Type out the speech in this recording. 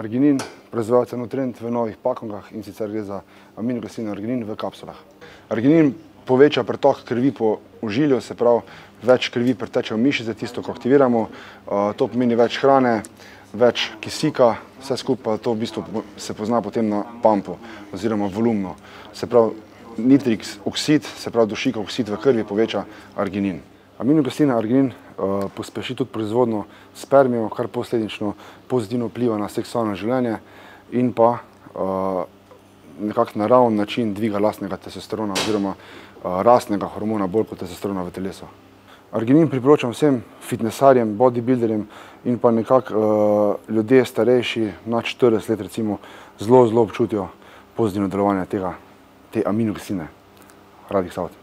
Arginin proizvaja nutrient v novih pakongah, in sicer gre za aminokislino arginin v kapsulah. Arginin poveča pretok krvi po ožilju, se pravi, več krvi preteče v mišice, tisto, ko aktiviramo. To pomeni več hrane, več kisika, vse skupaj to v bistvu se pozna potem na pumpu oziroma volumnu. Se pravi, nitrik oksid, se pravi dušikov oksid v krvi poveča arginin. Aminokislina arginin pospeši tudi proizvodnjo spermijev, kar posledično pozitivno vpliva na seksualno življenje in pa nekako naraven način dviga lastnega testosterona oziroma rastnega hormona bolj kot testosterona v telesu. Arginin priporočam vsem fitnesarjem, bodybuilderjem in pa nekako ljudje starejši, nad 40 let recimo, zelo občutijo pozitivno delovanje te aminokisline. Rad jih savd.